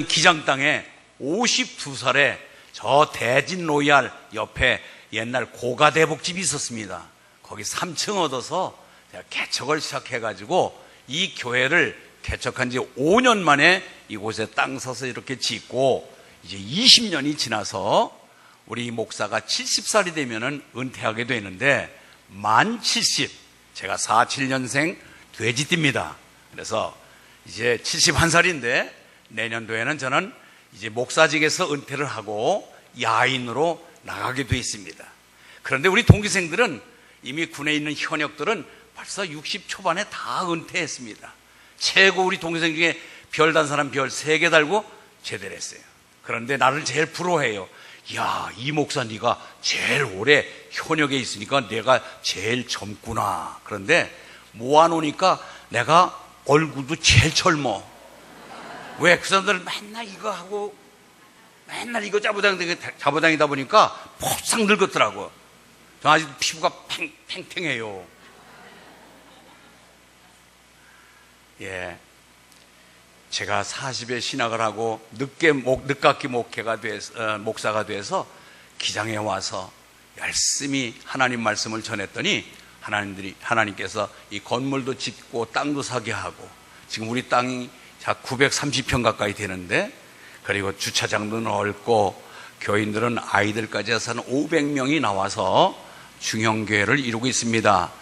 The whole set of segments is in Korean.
기장 땅에 52살에 저 대진 로얄 옆에 옛날 고가대복집이 있었습니다. 거기 3층 얻어서 제가 개척을 시작해가지고 이 교회를 개척한 지 5년 만에 이곳에 땅 사서 이렇게 짓고 이제 20년이 지나서 우리 목사가 70살이 되면은 은퇴하게 되는데 만 70, 제가 47년생 돼지띠입니다. 그래서 이제 71살인데 내년도에는 저는 이제 목사직에서 은퇴를 하고 야인으로 나가게 돼 있습니다. 그런데 우리 동기생들은 이미 군에 있는 현역들은 벌써 60 초반에 다 은퇴했습니다. 최고 우리 동기생 중에 별 단 사람 별 3개 달고 제대를 했어요. 그런데 나를 제일 부러워해요. 야, 이 목사 네가 제일 오래 현역에 있으니까 내가 제일 젊구나. 그런데 모아놓으니까 내가 얼굴도 제일 젊어. 왜? 그 사람들은 맨날 이거 하고 맨날 이거 잡아당기다 보니까 폭삭 늙었더라고. 저 아직 피부가 팽팽해요. 예, 제가 40에 신학을 하고 늦깎이 목사가 돼서 기장에 와서 열심히 하나님 말씀을 전했더니 하나님께서 이 건물도 짓고 땅도 사게 하고 지금 우리 땅이 930평 가까이 되는데, 그리고 주차장도 넓고 교인들은 아이들까지 해서 한 500명이 나와서 중형교회를 이루고 있습니다.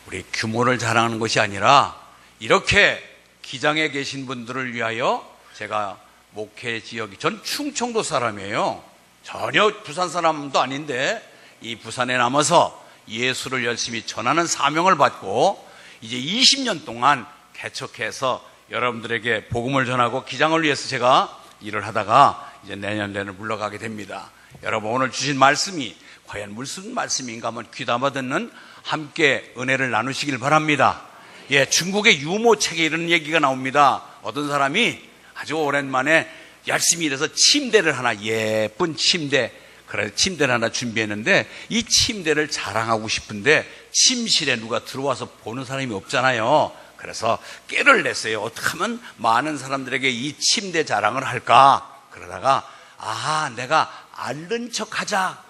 우리 규모를 자랑하는 것이 아니라 이렇게 기장에 계신 분들을 위하여 제가 목회 지역이, 전 충청도 사람이에요. 전혀 부산 사람도 아닌데 이 부산에 남아서 예수를 열심히 전하는 사명을 받고 이제 20년 동안 개척해서 여러분들에게 복음을 전하고 기장을 위해서 제가 일을 하다가 이제 내년에는 물러가게 됩니다. 여러분, 오늘 주신 말씀이 과연 무슨 말씀인가 한번 귀담아 듣는 함께 은혜를 나누시길 바랍니다. 예, 중국의 유모책에 이런 얘기가 나옵니다. 어떤 사람이 아주 오랜만에 열심히 일해서 침대를 하나, 예쁜 침대, 그래 침대를 하나 준비했는데 이 침대를 자랑하고 싶은데 침실에 누가 들어와서 보는 사람이 없잖아요. 그래서 깨를 냈어요. 어떻게 하면 많은 사람들에게 이 침대 자랑을 할까? 그러다가 내가 앓는 척하자.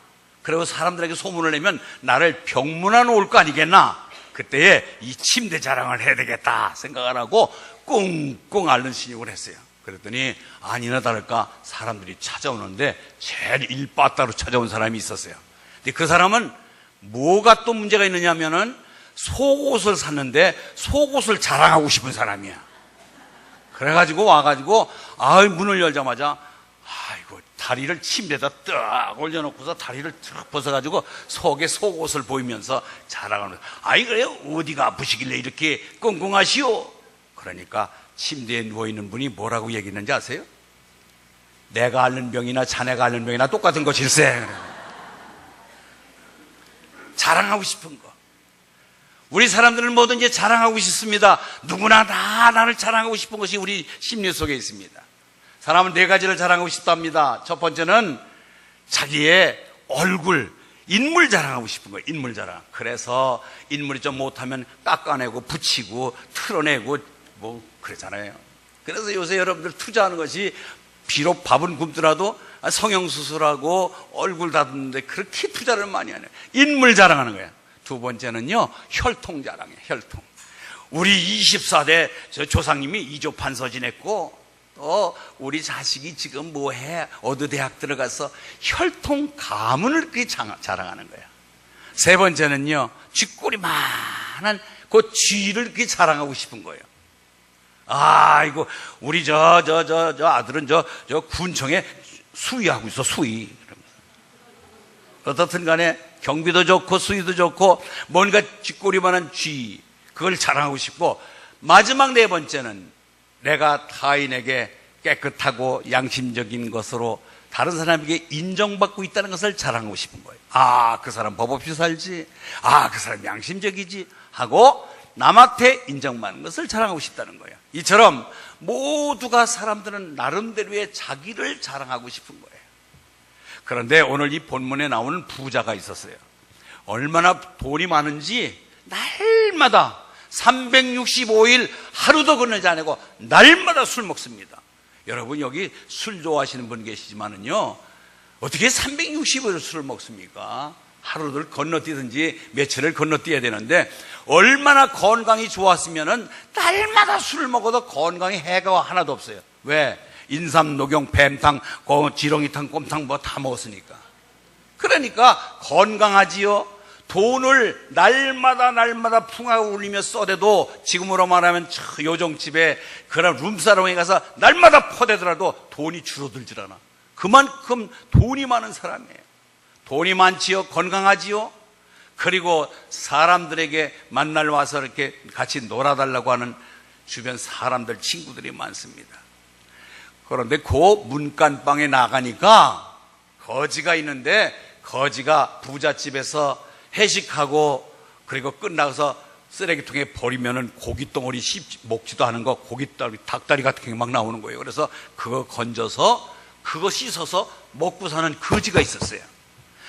그리고 사람들에게 소문을 내면 나를 병문안 올 거 아니겠나? 그때에 이 침대 자랑을 해야 되겠다 생각을 하고 꽁꽁 앓는 신용을 했어요. 그랬더니 아니나 다를까 사람들이 찾아오는데 제일 일바따로 찾아온 사람이 있었어요. 근데 그 사람은 뭐가 또 문제가 있느냐면은 속옷을 샀는데 속옷을 자랑하고 싶은 사람이야. 그래가지고 와가지고 문을 열자마자 다리를 침대에다 딱 올려놓고서 다리를 탁 벗어가지고 속에 속옷을 보이면서 자랑하는 거예요. 그래요? 어디가 아프시길래 이렇게 꽁꽁하시오? 그러니까 침대에 누워있는 분이 뭐라고 얘기했는지 아세요? 내가 앓는 병이나 자네가 앓는 병이나 똑같은 것일세. 자랑하고 싶은 거. 우리 사람들은 뭐든지 자랑하고 싶습니다. 누구나 다 나를 자랑하고 싶은 것이 우리 심리 속에 있습니다. 사람은 4가지를 자랑하고 싶답니다. 첫 번째는 자기의 얼굴, 인물 자랑하고 싶은 거예요. 인물 자랑. 그래서 인물이 좀 못하면 깎아내고 붙이고 틀어내고 뭐 그러잖아요. 그래서 요새 여러분들 투자하는 것이 비록 밥은 굶더라도 성형수술하고 얼굴 다듬는데 그렇게 투자를 많이 하네요. 인물 자랑하는 거예요. 두 번째는요, 혈통 자랑이에요. 혈통. 우리 24대 저 조상님이 2조 판서 지냈고 우리 자식이 지금 뭐해? 어느 대학 들어가서 혈통 가문을 그렇게 자랑하는 거야. 세 번째는요, 쥐꼬리만한 그 쥐를 그렇게 자랑하고 싶은 거예요. 이거 우리 저 아들은 저 군청에 수의하고 있어, 수의. 어떻든 간에 경비도 좋고 수의도 좋고 뭔가 쥐꼬리만한 쥐, 그걸 자랑하고 싶고, 마지막 4번째는 내가 타인에게 깨끗하고 양심적인 것으로 다른 사람에게 인정받고 있다는 것을 자랑하고 싶은 거예요. 그 사람 법 없이 살지, 그 사람 양심적이지 하고 남한테 인정받는 것을 자랑하고 싶다는 거예요. 이처럼 모두가 사람들은 나름대로의 자기를 자랑하고 싶은 거예요. 그런데 오늘 이 본문에 나오는 부자가 있었어요. 얼마나 돈이 많은지 날마다 365일 하루도 건너지 않고 날마다 술 먹습니다. 여러분 여기 술 좋아하시는 분 계시지만은요, 어떻게 360을 술을 먹습니까? 하루를 건너뛰든지 며칠을 건너뛰어야 되는데, 얼마나 건강이 좋았으면은 날마다 술을 먹어도 건강에 해가 하나도 없어요. 왜? 인삼, 녹용, 뱀탕, 지렁이탕, 꼼탕 뭐 다 먹었으니까. 그러니까 건강하지요. 돈을 날마다 풍하고 울리며 써대도, 지금으로 말하면 요정집에 그런 룸사롱에 가서 날마다 퍼대더라도 돈이 줄어들질 않아. 그만큼 돈이 많은 사람이에요. 돈이 많지요. 건강하지요. 그리고 사람들에게 만날 와서 이렇게 같이 놀아달라고 하는 주변 사람들, 친구들이 많습니다. 그런데 그 문간방에 나가니까 거지가 있는데, 거지가 부잣집에서 회식하고 그리고 끝나서 쓰레기통에 버리면은 고깃덩어리 먹지도 않은 거, 고깃다리, 닭다리 같은 게 막 나오는 거예요. 그래서 그거 건져서 그거 씻어서 먹고 사는 거지가 있었어요.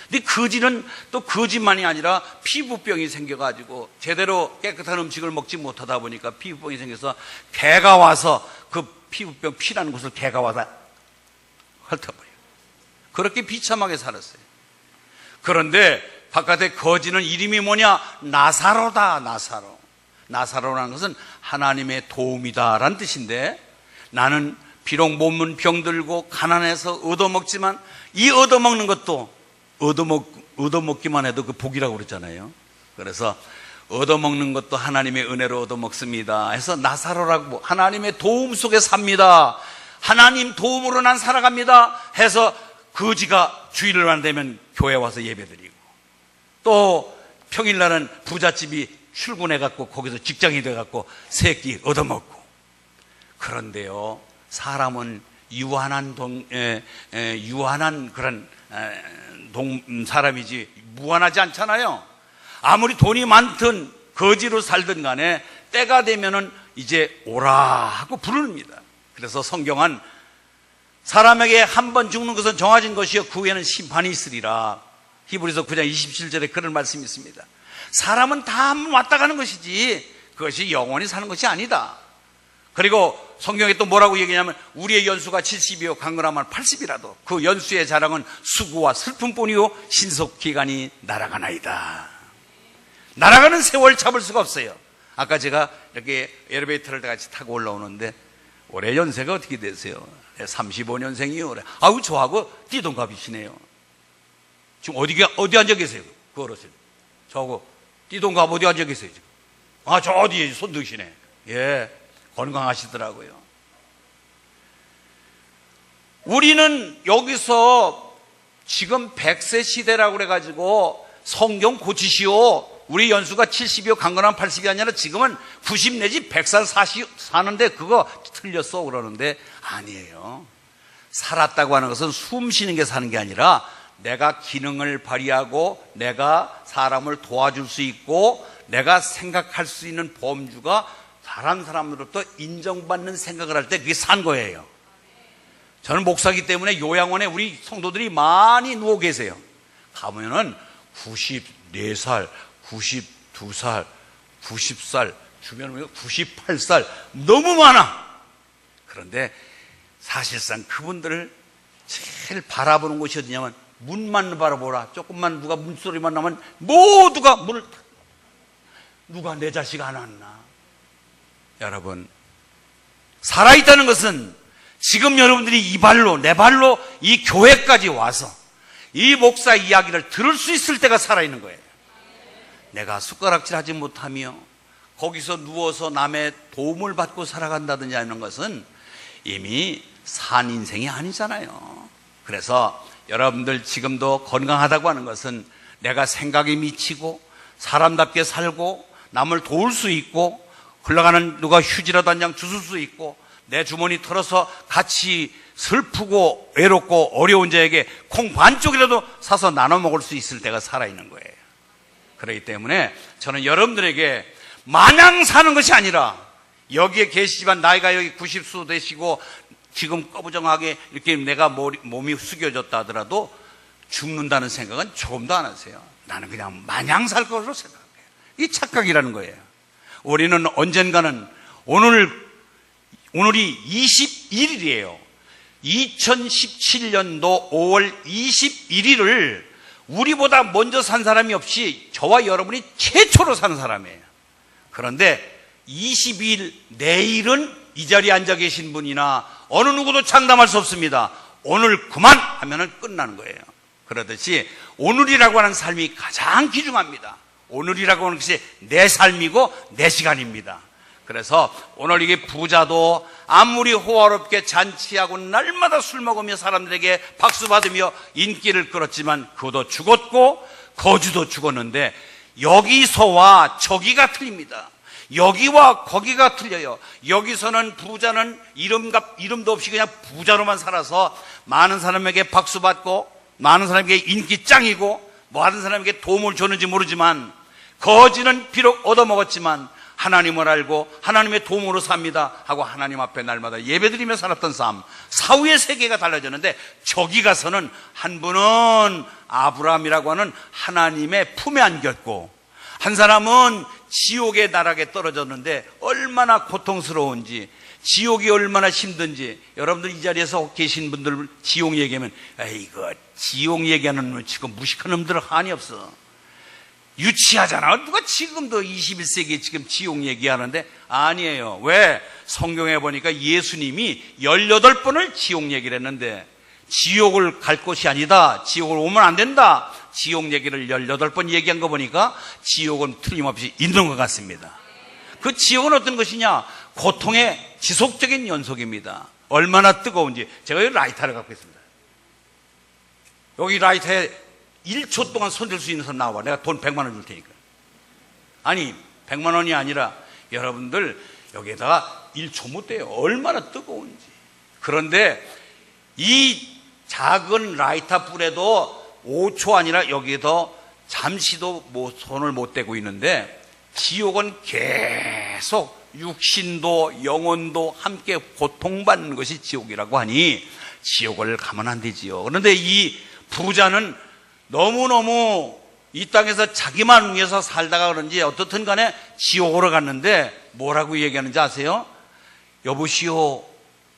근데 거지는 또 거지만이 아니라 피부병이 생겨가지고 제대로 깨끗한 음식을 먹지 못하다 보니까 피부병이 생겨서 개가 와서 그 피부병 피나는 곳을 개가 와서 훑어버려요. 그렇게 비참하게 살았어요. 그런데 바깥에 거지는 이름이 뭐냐? 나사로다. 나사로. 나사로라는 것은 하나님의 도움이다라는 뜻인데, 나는 비록 몸은 병들고 가난해서 얻어먹지만, 이 얻어먹는 것도 얻어먹기만 해도 그 복이라고 그랬잖아요. 그래서 얻어먹는 것도 하나님의 은혜로 얻어먹습니다 해서 나사로라고, 하나님의 도움 속에 삽니다, 하나님 도움으로 난 살아갑니다 해서 거지가 주일을 만나면 교회 와서 예배드리고, 또 평일날은 부잣집이 출근해갖고 거기서 직장이 돼갖고 새끼 얻어먹고. 그런데요, 사람은 유한한 그런 사람이지 무한하지 않잖아요. 아무리 돈이 많든 거지로 살든 간에 때가 되면은 이제 오라 하고 부릅니다. 그래서 성경은 사람에게 한 번 죽는 것은 정해진 것이요 그 후에는 심판이 있으리라. 히브리서 9장 27절에 그런 말씀이 있습니다. 사람은 다 한 번 왔다 가는 것이지 그것이 영원히 사는 것이 아니다. 그리고 성경에 또 뭐라고 얘기하냐면, 우리의 연수가 70이요 강건하면 80이라도 그 연수의 자랑은 수고와 슬픔뿐이요 신속기간이 날아가나이다. 날아가는 세월 잡을 수가 없어요. 아까 제가 이렇게 엘리베이터를 같이 타고 올라오는데, 올해 연세가 어떻게 되세요? 35년생이요. 그래. 아우, 저하고 띠동갑이시네요. 지금 어디 앉아 계세요? 그 어르신. 저하고 띠동갑 어디 앉아 계세요? 지금? 아, 저 어디에 손 드시네. 예. 건강하시더라고요. 우리는 여기서 지금 100세 시대라고 그래가지고 성경 고치시오, 우리 연수가 70이요 강건하면 80이 아니라 지금은 90 내지 100살 사는데 그거 틀렸어 그러는데, 아니에요. 살았다고 하는 것은 숨 쉬는 게 사는 게 아니라 내가 기능을 발휘하고 내가 사람을 도와줄 수 있고 내가 생각할 수 있는 범주가 다른 사람으로부터 인정받는 생각을 할 때 그게 산 거예요. 저는 목사이기 때문에 요양원에 우리 성도들이 많이 누워 계세요. 가보면은 94살, 92살, 90살, 주변에 보면 98살 너무 많아. 그런데 사실상 그분들을 제일 바라보는 곳이 어디냐면, 문만 바라보라. 조금만 누가 문소리만 나면 모두가 문을, 누가 내 자식 안 왔나. 여러분, 살아있다는 것은 지금 여러분들이 이 발로, 내 발로 이 교회까지 와서 이 목사 이야기를 들을 수 있을 때가 살아있는 거예요. 내가 숟가락질 하지 못하며 거기서 누워서 남의 도움을 받고 살아간다든지 하는 것은 이미 산 인생이 아니잖아요. 그래서 여러분들 지금도 건강하다고 하는 것은 내가 생각에 미치고 사람답게 살고 남을 도울 수 있고, 흘러가는 누가 휴지라도 한 장 주실 수 있고, 내 주머니 털어서 같이 슬프고 외롭고 어려운 자에게 콩 반쪽이라도 사서 나눠 먹을 수 있을 때가 살아있는 거예요. 그렇기 때문에 저는 여러분들에게 마냥 사는 것이 아니라, 여기에 계시지만 나이가 여기 90수 되시고 지금 꺼부정하게 이렇게 내가 몸이 숙여졌다 하더라도 죽는다는 생각은 조금도 안 하세요. 나는 그냥 마냥 살 것으로 생각해요. 이 착각이라는 거예요. 우리는 언젠가는 오늘 오늘이 21일이에요. 2017년도 5월 21일을 우리보다 먼저 산 사람이 없이 저와 여러분이 최초로 사는 사람이에요. 그런데 22일, 내일은 이 자리에 앉아 계신 분이나 어느 누구도 장담할 수 없습니다. 오늘 그만 하면은 끝나는 거예요. 그러듯이 오늘이라고 하는 삶이 가장 귀중합니다. 오늘이라고 하는 것이 내 삶이고 내 시간입니다. 그래서 오늘 이게 부자도 아무리 호화롭게 잔치하고 날마다 술 먹으며 사람들에게 박수 받으며 인기를 끌었지만 그도 죽었고 거주도 죽었는데 여기서와 저기가 틀립니다. 여기와 거기가 틀려요. 여기서는 부자는 이름도 없이 그냥 부자로만 살아서 많은 사람에게 박수 받고 많은 사람에게 인기 짱이고 많은 사람에게 도움을 줬는지 모르지만 거지는 비록 얻어먹었지만 하나님을 알고 하나님의 도움으로 삽니다 하고 하나님 앞에 날마다 예배드리며 살았던 삶, 사후의 세계가 달라졌는데 저기 가서는 한 분은 아브라함이라고 하는 하나님의 품에 안겼고 한 사람은 지옥의 나락에 떨어졌는데 얼마나 고통스러운지, 지옥이 얼마나 힘든지. 여러분들 이 자리에서 계신 분들 지옥 얘기하면 이거 지옥 얘기하는 놈 지금 무식한 놈들은 한이 없어. 유치하잖아. 누가 지금도 21세기에 지금 지옥 얘기하는데 아니에요. 왜? 성경에 보니까 예수님이 18번을 지옥 얘기를 했는데 지옥을 갈 곳이 아니다. 지옥을 오면 안 된다. 지옥 얘기를 18번 얘기한 거 보니까 지옥은 틀림없이 있는 것 같습니다. 그 지옥은 어떤 것이냐? 고통의 지속적인 연속입니다. 얼마나 뜨거운지. 제가 여기 라이터를 갖고 있습니다. 여기 라이터에 1초 동안 손댈 수 있는 사람 나와봐. 내가 돈 100만 원 줄 테니까. 아니 100만 원이 아니라 여러분들 여기에다가 1초 못 돼요. 얼마나 뜨거운지. 그런데 이 작은 라이터 불에도 5초 아니라 여기에도 잠시도 손을 못 대고 있는데 지옥은 계속 육신도 영혼도 함께 고통받는 것이 지옥이라고 하니 지옥을 가면 안 되지요. 그런데 이 부자는 너무너무 이 땅에서 자기만 위해서 살다가 그런지 어떻든 간에 지옥으로 갔는데 뭐라고 얘기하는지 아세요? 여보시오,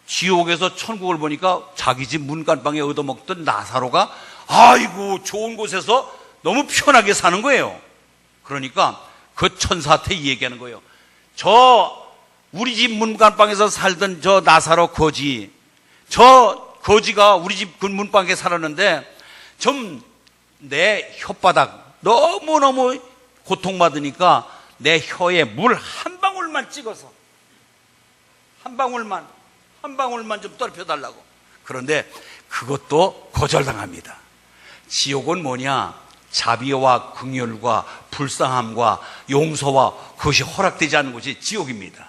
지옥에서 천국을 보니까 자기 집 문간방에 얻어먹던 나사로가 아이고 좋은 곳에서 너무 편하게 사는 거예요. 그러니까 그 천사한테 얘기하는 거예요. 우리 집 문간방에서 살던 저 나사로 거지, 저 거지가 우리 집 그 문방에 살았는데 좀 내 혓바닥 너무너무 고통받으니까 내 혀에 물 한 방울만 찍어서 한 방울만 좀 떨펴달라고. 그런데 그것도 거절당합니다. 지옥은 뭐냐? 자비와 긍휼과 불쌍함과 용서와 그것이 허락되지 않는 곳이 지옥입니다.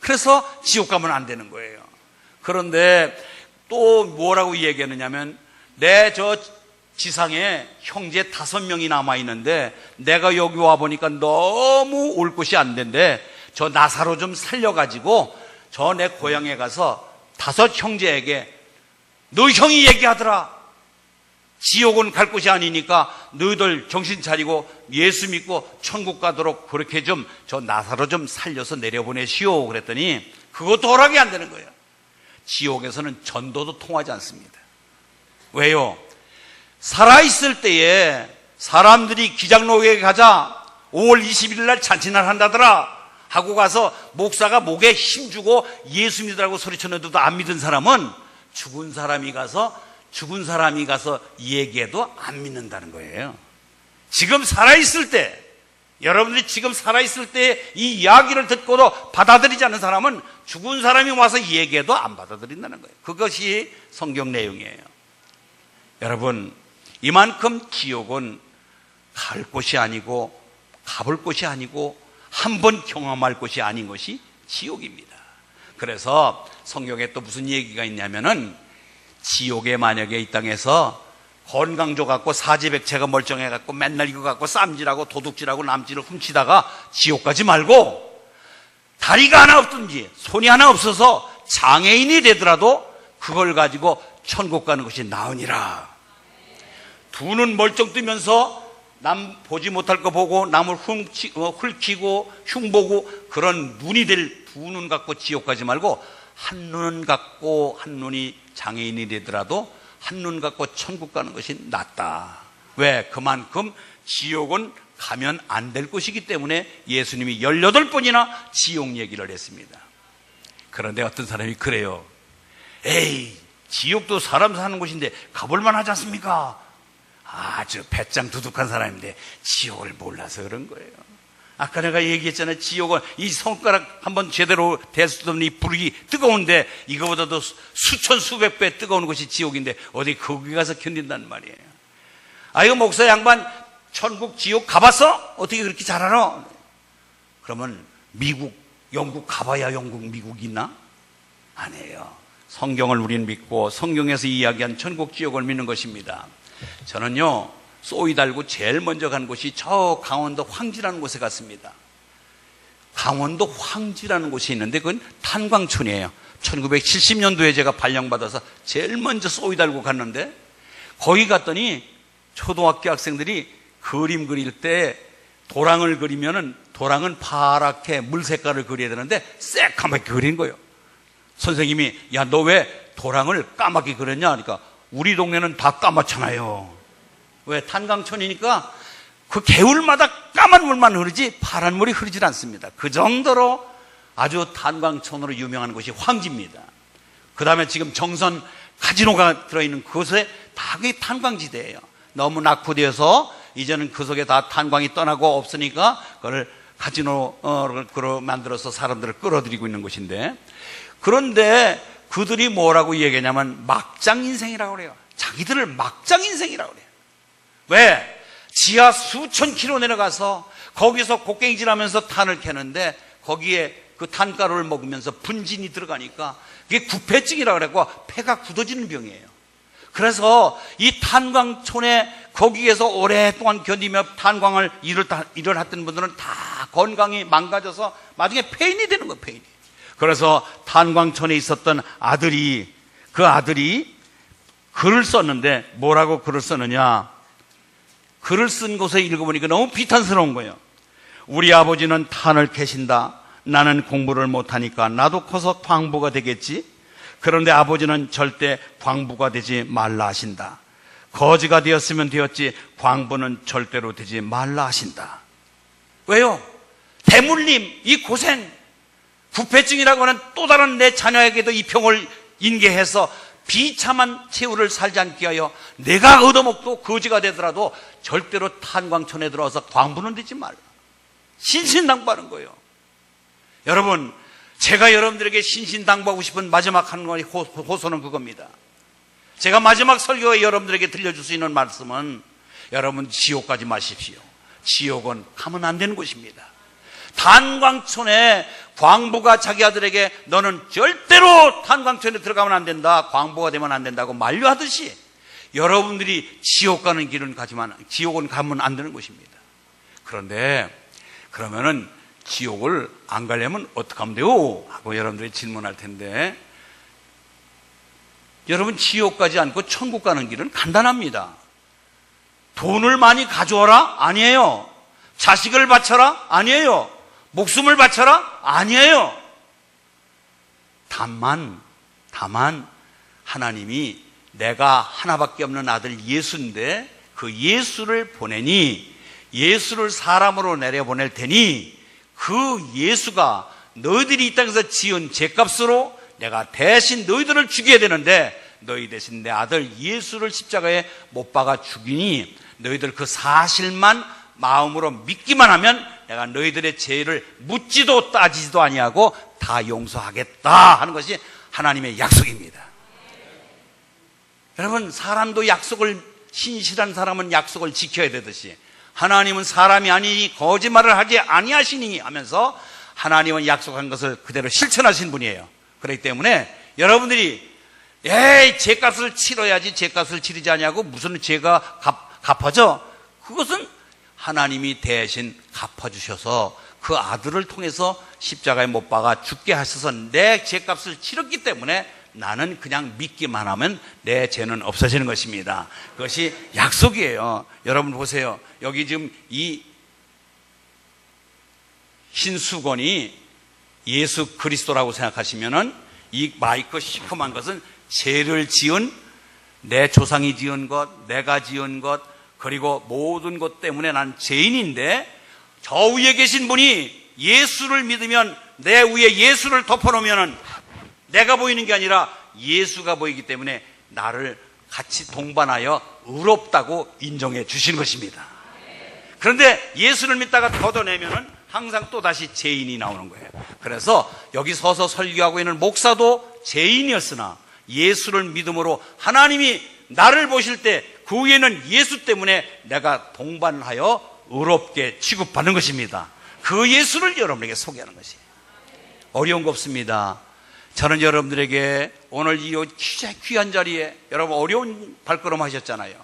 그래서 지옥 가면 안 되는 거예요. 그런데 또 뭐라고 얘기하느냐면 내 저 지상에 형제 5명이 남아있는데 내가 여기 와보니까 너무 올 곳이 안 된대. 저 나사로 좀 살려가지고 저 내 고향에 가서 5 형제에게 너 형이 얘기하더라. 지옥은 갈 곳이 아니니까 너희들 정신 차리고 예수 믿고 천국 가도록 그렇게 좀 저 나사로 좀 살려서 내려보내시오. 그랬더니 그것도 허락이 안 되는 거예요. 지옥에서는 전도도 통하지 않습니다. 왜요? 살아있을 때에 사람들이 기장로교에 가자 5월 20일 날 잔치날 한다더라 하고 가서 목사가 목에 힘주고 예수 믿으라고 소리쳤는데도 안 믿은 사람은 죽은 사람이 가서 얘기해도 안 믿는다는 거예요. 지금 살아있을 때, 여러분들이 지금 살아있을 때 이 이야기를 듣고도 받아들이지 않는 사람은 죽은 사람이 와서 얘기해도 안 받아들인다는 거예요. 그것이 성경 내용이에요. 여러분, 이만큼 지옥은 갈 곳이 아니고 가볼 곳이 아니고 한 번 경험할 곳이 아닌 것이 지옥입니다. 그래서 성경에 또 무슨 얘기가 있냐면은 지옥에 만약에 이 땅에서 건강조 갖고 사지백체가 멀쩡해 갖고 맨날 이거 갖고 쌈질하고 도둑질하고 남질을 훔치다가 지옥 가지 말고 다리가 하나 없든지 손이 하나 없어서 장애인이 되더라도 그걸 가지고 천국 가는 것이 나으니라. 두 눈 멀쩡 뜨면서 남 보지 못할 거 보고 남을 훑히고 흉보고 그런 눈이 될 두 눈 갖고 지옥 가지 말고 한눈 갖고 한눈이 장애인이 되더라도 한눈 갖고 천국 가는 것이 낫다. 왜? 그만큼 지옥은 가면 안 될 것이기 때문에 예수님이 18번이나 지옥 얘기를 했습니다. 그런데 어떤 사람이 그래요. 에이, 지옥도 사람 사는 곳인데 가볼만 하지 않습니까? 아주 배짱 두둑한 사람인데 지옥을 몰라서 그런 거예요. 아까 내가 얘기했잖아요. 지옥은 이 손가락 한번 제대로 댈 수도 없는 이 불이 뜨거운데 이거보다도 수천 수백 배 뜨거운 곳이 지옥인데 어디 거기 가서 견딘단 말이에요. 아, 이거 목사 양반 천국 지옥 가봤어? 어떻게 그렇게 잘 알아? 그러면 미국, 영국 가봐야 영국, 미국 있나? 아니에요. 성경을 우리는 믿고 성경에서 이야기한 천국 지옥을 믿는 것입니다. 저는요, 쏘이 달고 제일 먼저 간 곳이 저 강원도 황지라는 곳에 갔습니다. 강원도 황지라는 곳이 있는데 그건 탄광촌이에요. 1970년도에 제가 발령받아서 제일 먼저 쏘이 달고 갔는데 거기 갔더니 초등학교 학생들이 그림 그릴 때 도랑을 그리면은 도랑은 파랗게 물 색깔을 그려야 되는데 새까맣게 그린 거예요. 선생님이 야, 너 왜 도랑을 까맣게 그렸냐? 그러니까 우리 동네는 다 까맣잖아요. 왜? 탄광촌이니까 그 개울마다 까만 물만 흐르지 파란 물이 흐르질 않습니다. 그 정도로 아주 탄광촌으로 유명한 곳이 황지입니다. 그 다음에 지금 정선 카지노가 들어있는 그곳에 다 그게 탄광지대예요. 너무 낙후되어서 이제는 그 속에 다 탄광이 떠나고 없으니까 그걸 카지노로 만들어서 사람들을 끌어들이고 있는 곳인데, 그런데 그들이 뭐라고 얘기하냐면 막장 인생이라고 그래요. 자기들을 막장 인생이라고 그래요. 왜? 지하 수천 킬로 내려가서 거기서 곡괭이질하면서 탄을 캐는데 거기에 그 탄가루를 먹으면서 분진이 들어가니까 그게 구폐증이라고 그래고 폐가 굳어지는 병이에요. 그래서 이 탄광촌에 거기에서 오랫동안 견디며 탄광을 일을 했던 분들은 다 건강이 망가져서 나중에 폐인이 되는 거예요, 폐인이. 그래서 탄광촌에 있었던 아들이, 그 아들이 글을 썼는데 뭐라고 글을 썼느냐? 글을 쓴 곳에 읽어보니까 너무 비탄스러운 거예요. 우리 아버지는 탄을 캐신다. 나는 공부를 못하니까 나도 커서 광부가 되겠지. 그런데 아버지는 절대 광부가 되지 말라 하신다. 거지가 되었으면 되었지 광부는 절대로 되지 말라 하신다. 왜요? 대물림, 이 고생, 부패증이라고 하는 또 다른 내 자녀에게도 이 병을 인계해서 비참한 최후를 살지 않게 하여 내가 얻어먹고 거지가 되더라도 절대로 탄광촌에 들어와서 광부는 되지 말라. 신신당부하는 거예요. 여러분, 제가 여러분들에게 신신당부하고 싶은 마지막 한 가지 호소는 그겁니다. 제가 마지막 설교에 여러분들에게 들려줄 수 있는 말씀은 여러분 지옥 가지 마십시오. 지옥은 가면 안 되는 곳입니다. 탄광촌에 광부가 자기 아들에게 너는 절대로 탄광촌에 들어가면 안 된다, 광부가 되면 안 된다고 만류하듯이 여러분들이 지옥 가는 길은 가지만 지옥은 가면 안 되는 곳입니다. 그런데 그러면은 지옥을 안 가려면 어떻게 하면 돼요? 하고 여러분들이 질문할 텐데, 여러분 지옥 가지 않고 천국 가는 길은 간단합니다. 돈을 많이 가져와라? 아니에요. 자식을 바쳐라? 아니에요. 목숨을 바쳐라? 아니에요. 다만 하나님이 내가 하나밖에 없는 아들 예수인데 그 예수를 보내니, 예수를 사람으로 내려보낼 테니 그 예수가 너희들이 이 땅에서 지은 죄값으로 내가 대신 너희들을 죽여야 되는데 너희 대신 내 아들 예수를 십자가에 못 박아 죽이니 너희들 그 사실만 마음으로 믿기만 하면 내가 너희들의 죄를 묻지도 따지지도 아니하고 다 용서하겠다 하는 것이 하나님의 약속입니다. 여러분, 사람도 약속을, 신실한 사람은 약속을 지켜야 되듯이 하나님은 사람이 아니니 거짓말을 하지 아니하시니 하면서 하나님은 약속한 것을 그대로 실천하신 분이에요. 그렇기 때문에 여러분들이 에이 죄값을 치러야지 죄값을 치르지 않냐고 무슨 죄가 갚아져? 그것은 하나님이 대신 갚아주셔서 그 아들을 통해서 십자가에 못 박아 죽게 하셔서 내 죄값을 치렀기 때문에 나는 그냥 믿기만 하면 내 죄는 없어지는 것입니다. 그것이 약속이에요. 여러분 보세요. 여기 지금 이 흰 수건이 예수 그리스도라고 생각하시면은 이 마이크 시커먼 것은 죄를 지은 내 조상이 지은 것, 내가 지은 것, 그리고 모든 것 때문에 난 죄인인데 저 위에 계신 분이 예수를 믿으면 내 위에 예수를 덮어놓으면 내가 보이는 게 아니라 예수가 보이기 때문에 나를 같이 동반하여 의롭다고 인정해 주시는 것입니다. 그런데 예수를 믿다가 걷어내면은 항상 또다시 죄인이 나오는 거예요. 그래서 여기 서서 설교하고 있는 목사도 죄인이었으나 예수를 믿음으로 하나님이 나를 보실 때 그 위에는 예수 때문에 내가 동반하여 의롭게 취급받는 것입니다. 그 예수를 여러분에게 소개하는 것이에요. 어려운 거 없습니다. 저는 여러분들에게 오늘 이 귀한 자리에 여러분 어려운 발걸음 하셨잖아요.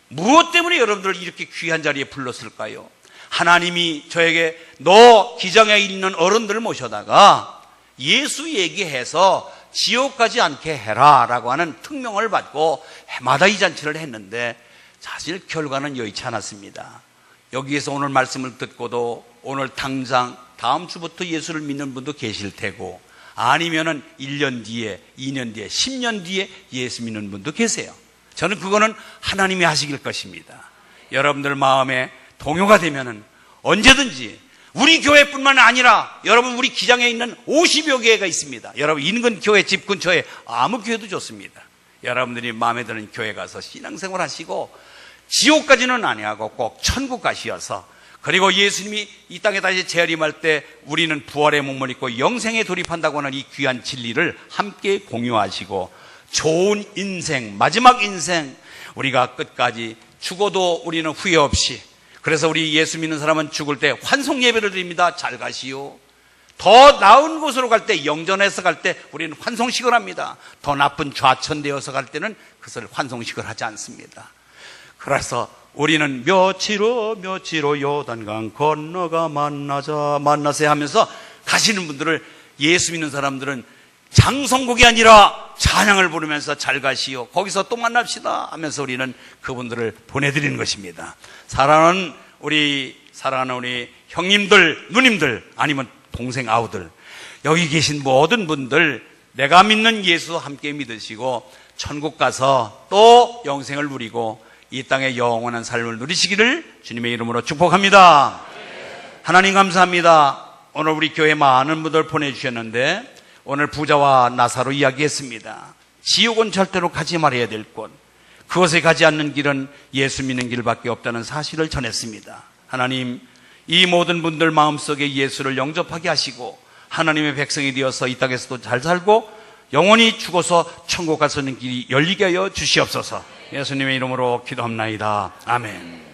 무엇 때문에 여러분들을 이렇게 귀한 자리에 불렀을까요? 하나님이 저에게 너 기장에 있는 어른들을 모셔다가 예수 얘기해서 지옥 가지 않게 해라 라고 하는 특명을 받고 해마다 이 잔치를 했는데 사실 결과는 여의치 않았습니다. 여기에서 오늘 말씀을 듣고도 오늘 당장 다음 주부터 예수를 믿는 분도 계실 테고 아니면은 1년 뒤에 2년 뒤에 10년 뒤에 예수 믿는 분도 계세요. 저는 그거는 하나님이 하시길 것입니다. 여러분들 마음에 동요가 되면은 언제든지 우리 교회뿐만 아니라 여러분 우리 기장에 있는 50여 교회가 있습니다. 여러분 인근 교회 집 근처에 아무 교회도 좋습니다. 여러분들이 마음에 드는 교회 가서 신앙생활 하시고 지옥까지는 아니하고 꼭 천국 가시어서 그리고 예수님이 이 땅에 다시 재림할 때 우리는 부활의 몸을 입고 영생에 돌입한다고 하는 이 귀한 진리를 함께 공유하시고 좋은 인생, 마지막 인생 우리가 끝까지 죽어도 우리는 후회 없이 그래서 우리 예수 믿는 사람은 죽을 때 환송 예배를 드립니다. 잘 가시오. 더 나은 곳으로 갈 때 영전에서 갈 때 우리는 환송식을 합니다. 더 나쁜 좌천되어서 갈 때는 그것을 환송식을 하지 않습니다. 그래서 우리는 며칠로 요단강 건너가 만나세 하면서 가시는 분들을 예수 믿는 사람들은 장성곡이 아니라 찬양을 부르면서 잘 가시오. 거기서 또 만납시다 하면서 우리는 그분들을 보내드리는 것입니다. 사랑하는 우리 형님들, 누님들 아니면 동생 아우들 여기 계신 모든 분들 내가 믿는 예수 함께 믿으시고 천국 가서 또 영생을 누리고 이 땅의 영원한 삶을 누리시기를 주님의 이름으로 축복합니다. 하나님 감사합니다. 오늘 우리 교회 많은 분들 보내주셨는데 오늘 부자와 나사로 이야기했습니다. 지옥은 절대로 가지 말아야 될 곳, 그것에 가지 않는 길은 예수 믿는 길밖에 없다는 사실을 전했습니다. 하나님, 이 모든 분들 마음속에 예수를 영접하게 하시고 하나님의 백성이 되어서 이 땅에서도 잘 살고 영원히 죽어서 천국 갈 수 있는 길이 열리게 하여 주시옵소서. 예수님의 이름으로 기도합나이다. 아멘.